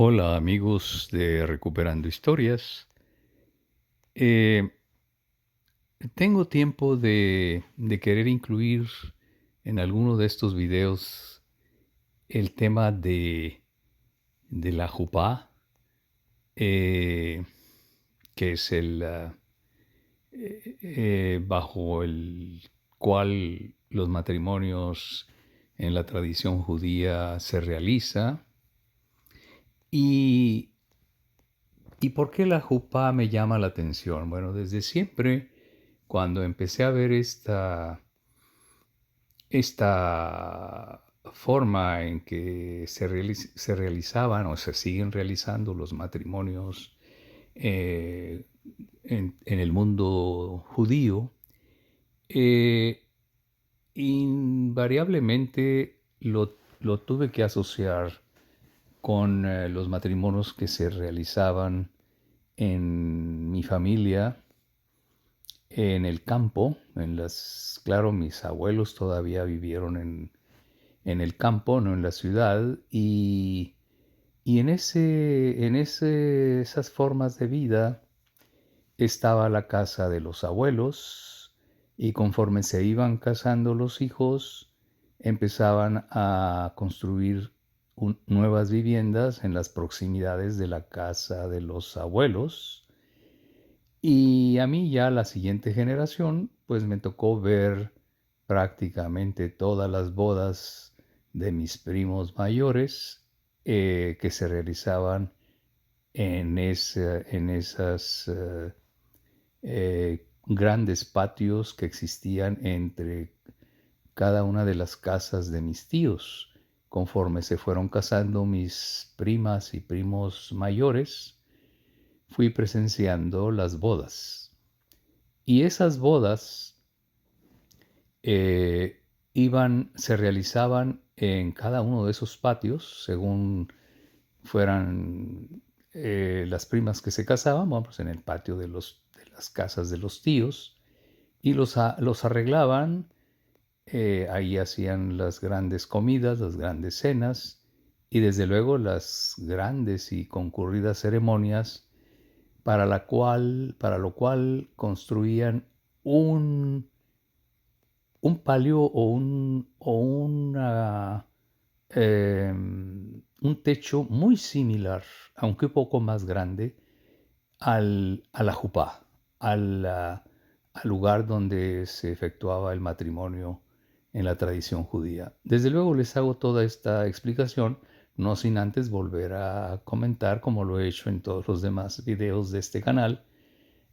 Hola amigos de Recuperando Historias. Eh, Tengo tiempo de querer incluir en alguno de estos videos el tema de la jupá, eh, que es bajo el cual los matrimonios en la tradición judía se realiza. Y ¿Y por qué la jupá me llama la atención? Bueno, desde siempre, cuando empecé a ver esta forma en que se realizaban o se siguen realizando los matrimonios eh, en el mundo judío, eh, invariablemente lo tuve que asociar con los matrimonios que se realizaban en mi familia, en el campo, claro, mis abuelos todavía vivieron en el campo, no en la ciudad, y esas formas de vida estaba la casa de los abuelos, y conforme se iban casando los hijos, empezaban a construir nuevas viviendas en las proximidades de la casa de los abuelos. Y a mí ya la siguiente generación, pues me tocó ver prácticamente todas las bodas de mis primos mayores que se realizaban en esas grandes patios que existían entre cada una de las casas de mis tíos. Conforme se fueron casando mis primas y primos mayores, fui presenciando las bodas. Y esas bodas se realizaban en cada uno de esos patios, según fueran las primas que se casaban, bueno, pues en el patio de las casas de los tíos, y los arreglaban. Ahí hacían las grandes comidas, las grandes cenas, y desde luego las grandes y concurridas ceremonias para lo cual construían un, un palio un techo muy similar, aunque un poco más grande, a la jupá, al lugar donde se efectuaba el matrimonio en la tradición judía. Desde luego les hago toda esta explicación, no sin antes volver a comentar, como lo he hecho en todos los demás videos de este canal,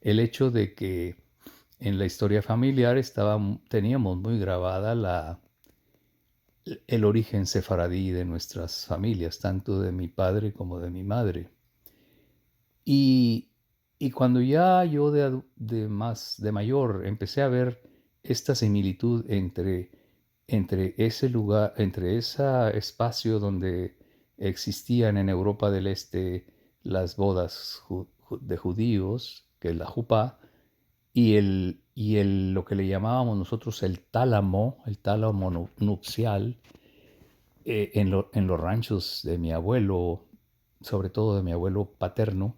el hecho de que en la historia familiar teníamos muy grabada el origen sefaradí de nuestras familias, tanto de mi padre como de mi madre. Y, y cuando ya yo de mayor empecé a ver esta similitud entre ese lugar, entre ese espacio donde existían en Europa del Este las bodas de judíos, que es la jupá, lo que le llamábamos nosotros el tálamo nupcial, en los ranchos de mi abuelo, sobre todo de mi abuelo paterno.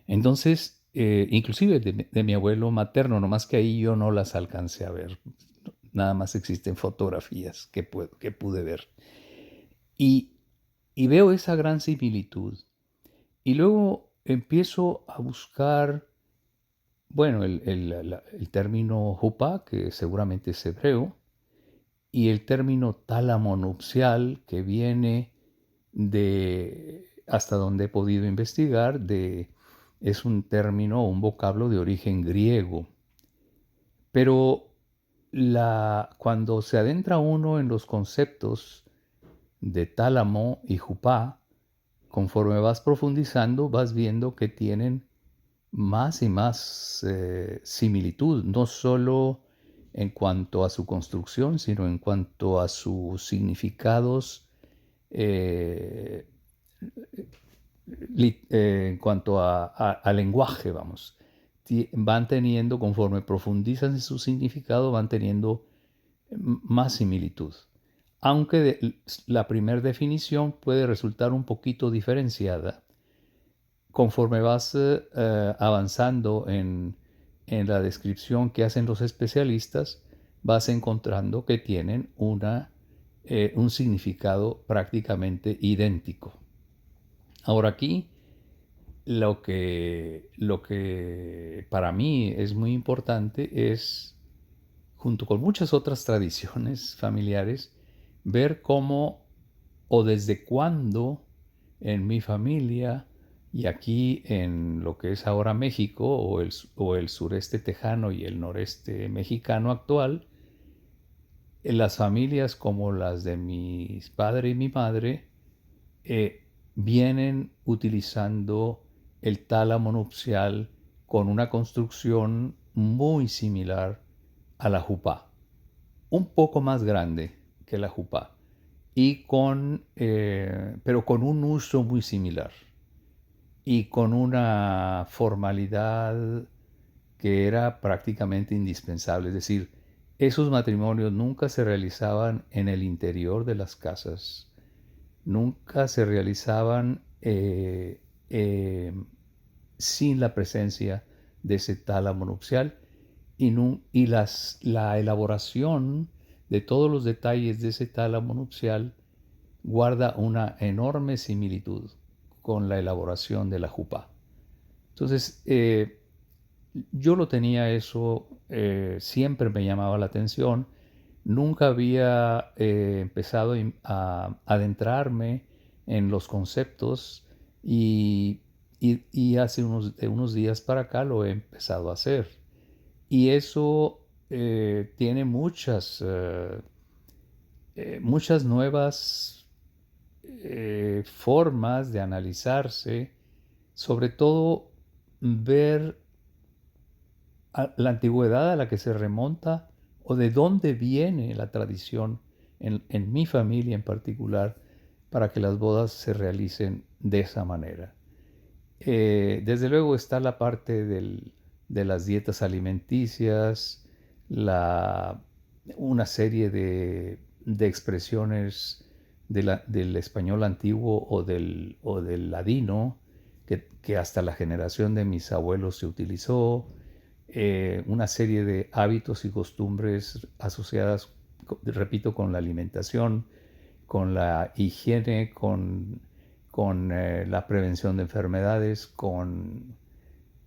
Entonces, inclusive de mi abuelo materno, nomás que ahí yo no las alcancé a ver. Nada más existen fotografías que pude ver. Y, y veo esa gran similitud. Y luego empiezo a buscar, bueno, el término jupa, que seguramente es hebreo, y el término tálamo nupcial, que viene hasta donde he podido investigar, es un término, un vocablo de origen griego. Pero cuando se adentra uno en los conceptos de tálamo y jupá, conforme vas profundizando, vas viendo que tienen más y más similitud, no solo en cuanto a su construcción, sino en cuanto a sus significados, eh, en cuanto al lenguaje, vamos. Van teniendo, conforme profundizan en su significado, van teniendo más similitud. aunque la primera definición puede resultar un poquito diferenciada. Conforme vas avanzando en la descripción que hacen los especialistas, vas encontrando que tienen un significado prácticamente idéntico. Ahora aquí lo que para mí es muy importante es, junto con muchas otras tradiciones familiares, ver cómo o desde cuándo en mi familia y aquí en lo que es ahora México o el sureste tejano y el noreste mexicano actual, en las familias como las de mi padre y mi madre eh, vienen utilizando el tálamo nupcial con una construcción muy similar a la jupá, un poco más grande que la jupá, pero con un uso muy similar y con una formalidad que era prácticamente indispensable. Es decir, esos matrimonios nunca se realizaban en el interior de las casas, nunca se realizaban sin la presencia de ese tálamo nupcial y la elaboración de todos los detalles de ese tálamo nupcial guarda una enorme similitud con la elaboración de la jupá. Entonces, yo lo tenía eso, siempre me llamaba la atención. Nunca había empezado a adentrarme en los conceptos y, y hace de unos días para acá lo he empezado a hacer. Y eso tiene muchas nuevas formas de analizarse, sobre todo ver la antigüedad a la que se remonta o de dónde viene la tradición en mi familia en particular para que las bodas se realicen de esa manera. Desde luego está la parte de las dietas alimenticias, la, una serie de expresiones del español antiguo o del ladino que hasta la generación de mis abuelos se utilizó, una serie de hábitos y costumbres asociadas, repito, con la alimentación, con la higiene, con la prevención de enfermedades, con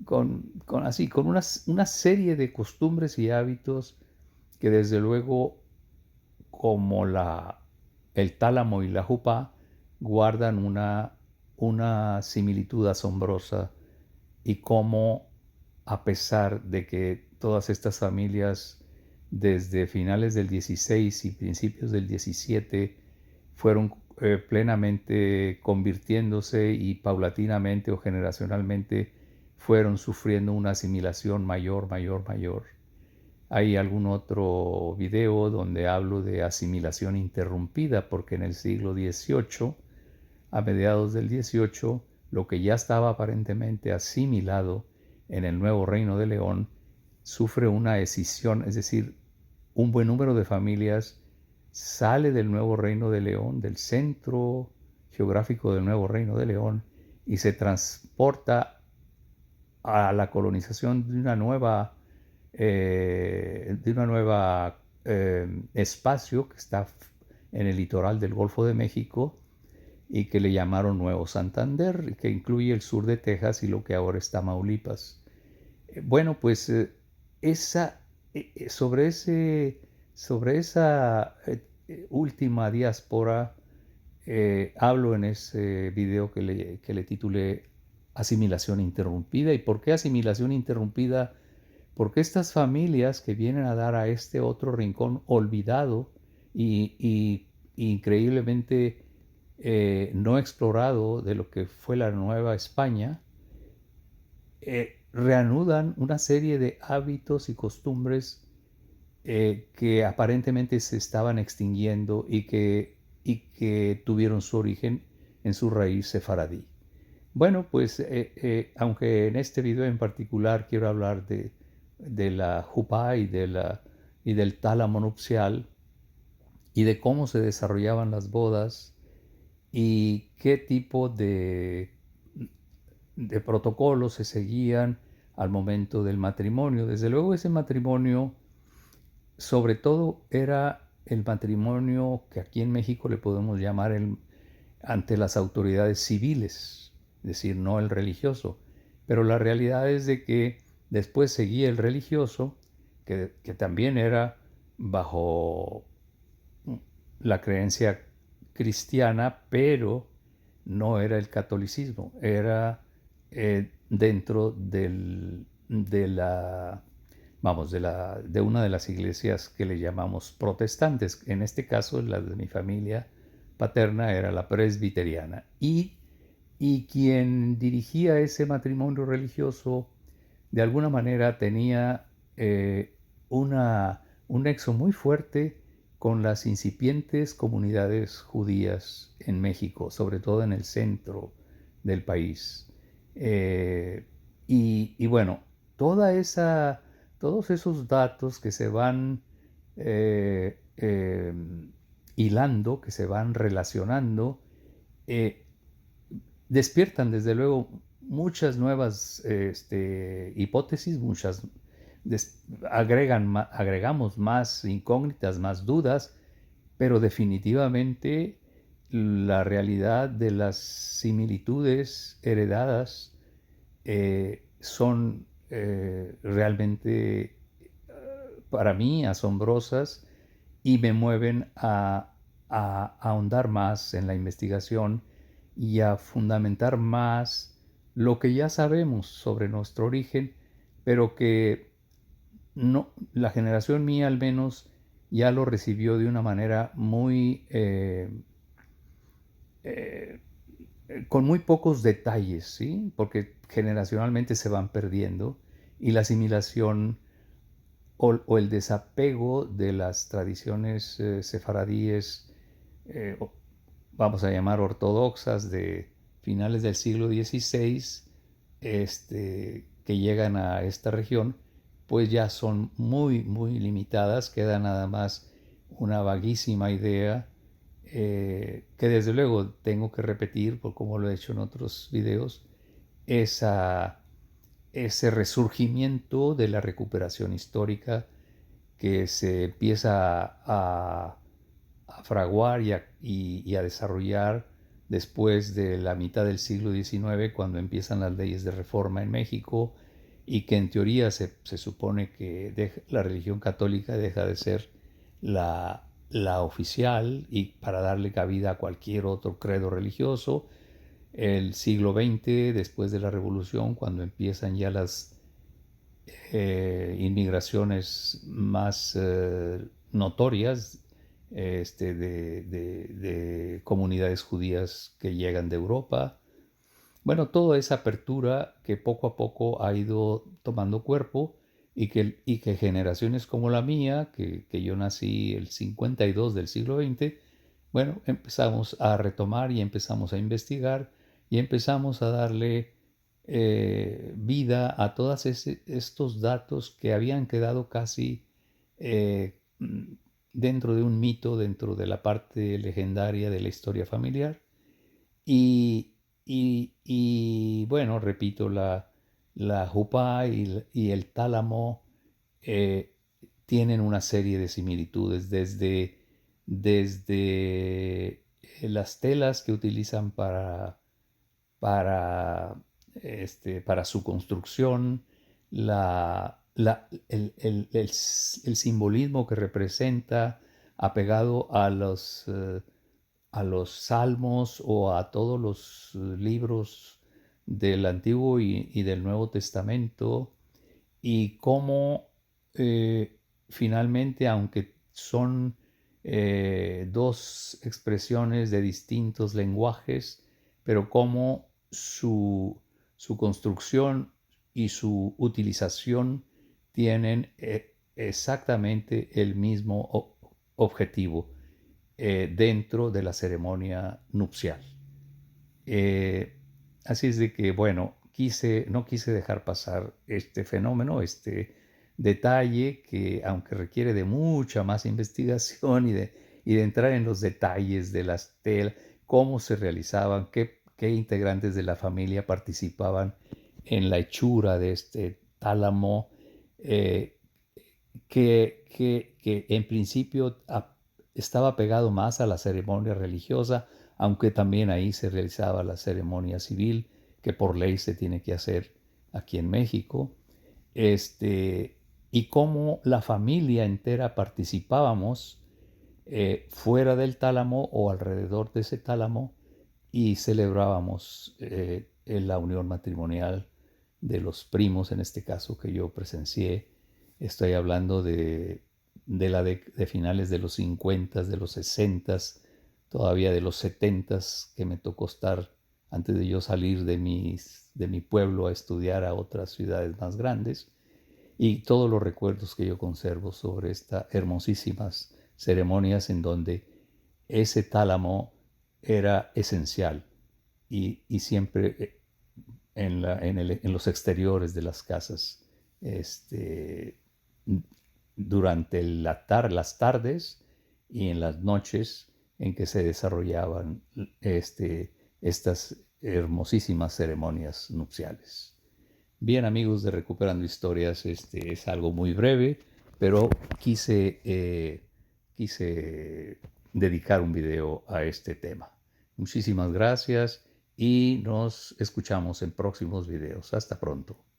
una serie de costumbres y hábitos que desde luego, como el tálamo y la jupá, guardan una similitud asombrosa y cómo, a pesar de que todas estas familias desde finales del 16 y principios del 17 fueron plenamente convirtiéndose y paulatinamente o generacionalmente fueron sufriendo una asimilación mayor, mayor, mayor. Hay algún otro video donde hablo de asimilación interrumpida, porque en el siglo XVIII, a mediados del XVIII, lo que ya estaba aparentemente asimilado en el nuevo Reino de León sufre una escisión, es decir, un buen número de familias sale del nuevo Reino de León, del centro geográfico del nuevo Reino de León, y se transporta a la colonización de una nueva espacio que está en el litoral del Golfo de México y que le llamaron Nuevo Santander, que incluye el sur de Texas y lo que ahora es Tamaulipas. Bueno, pues esa, sobre esa última diáspora hablo en ese video que le titulé Asimilación Interrumpida. ¿Y por qué asimilación interrumpida? Porque estas familias que vienen a dar a este otro rincón olvidado y increíblemente no explorado de lo que fue la Nueva España, reanudan una serie de hábitos y costumbres que aparentemente se estaban extinguiendo y que tuvieron su origen en su raíz sefaradí. Bueno, pues aunque en este video en particular quiero hablar de la jupá y del tálamo nupcial, y de cómo se desarrollaban las bodas y qué tipo de protocolos se seguían al momento del matrimonio. Desde luego ese matrimonio, sobre todo, era el matrimonio que aquí en México le podemos llamar ante las autoridades civiles, es decir, no el religioso. Pero la realidad es de que después seguía el religioso, que también era bajo la creencia cristiana, pero no era el catolicismo, era dentro de la, vamos, de una de las iglesias que le llamamos protestantes. En este caso, la de mi familia paterna era la presbiteriana. Y quien dirigía ese matrimonio religioso, de alguna manera tenía un nexo muy fuerte con las incipientes comunidades judías en México, sobre todo en el centro del país. Eh, y bueno, toda esa, todos esos datos que se van eh, eh, hilando, que se van relacionando, eh, despiertan desde luego muchas nuevas hipótesis, agregamos más incógnitas, más dudas, pero definitivamente la realidad de las similitudes heredadas son realmente para mí asombrosas y me mueven a ahondar más en la investigación y a fundamentar más lo que ya sabemos sobre nuestro origen, pero que no, la generación mía al menos ya lo recibió de una manera muy, eh, con muy pocos detalles, ¿sí? Porque generacionalmente se van perdiendo y la asimilación o el desapego de las tradiciones sefaradíes, eh, vamos a llamar ortodoxas, de finales del siglo XVI, que llegan a esta región, pues ya son muy, muy limitadas, queda nada más una vaguísima idea que desde luego tengo que repetir, por como lo he hecho en otros videos, esa, ese resurgimiento de la recuperación histórica que se empieza a fraguar y a desarrollar después de la mitad del siglo XIX, cuando empiezan las leyes de reforma en México y que en teoría se supone que la religión católica deja de ser la oficial y para darle cabida a cualquier otro credo religioso. El siglo XX, después de la Revolución, cuando empiezan ya las inmigraciones más notorias de comunidades judías que llegan de Europa. Bueno, toda esa apertura que poco a poco ha ido tomando cuerpo y que generaciones como la mía, que yo nací el 52 del siglo XX, bueno, empezamos a retomar y empezamos a investigar y empezamos a darle vida a todos estos datos que habían quedado casi eh, dentro de un mito, dentro de la parte legendaria de la historia familiar. Y, bueno, repito, la jupá y el tálamo eh, tienen una serie de similitudes desde las telas que utilizan para, para su construcción, el simbolismo que representa apegado a los salmos o a todos los libros del Antiguo y del Nuevo Testamento, y cómo finalmente, aunque son dos expresiones de distintos lenguajes, pero cómo su construcción y su utilización tienen exactamente el mismo objetivo dentro de la ceremonia nupcial. Eh, Así es de que, bueno, no quise dejar pasar este fenómeno, este detalle que, aunque requiere de mucha más investigación y de entrar en los detalles de las telas, cómo se realizaban, qué integrantes de la familia participaban en la hechura de este tálamo, eh, que en principio estaba pegado más a la ceremonia religiosa, aunque también ahí se realizaba la ceremonia civil, que por ley se tiene que hacer aquí en México, este, y cómo la familia entera participábamos fuera del tálamo o alrededor de ese tálamo y celebrábamos en la unión matrimonial de los primos, en este caso que yo presencié. Estoy hablando de finales de los 50, de los 60, todavía de los 70, que me tocó estar antes de yo salir de mi pueblo a estudiar a otras ciudades más grandes, y todos los recuerdos que yo conservo sobre estas hermosísimas ceremonias en donde ese tálamo era esencial y siempre en los exteriores de las casas, este, durante las tardes y en las noches en que se desarrollaban estas hermosísimas ceremonias nupciales. Bien, amigos de Recuperando Historias, este es algo muy breve, pero quise dedicar un video a este tema. Muchísimas gracias y nos escuchamos en próximos videos. Hasta pronto.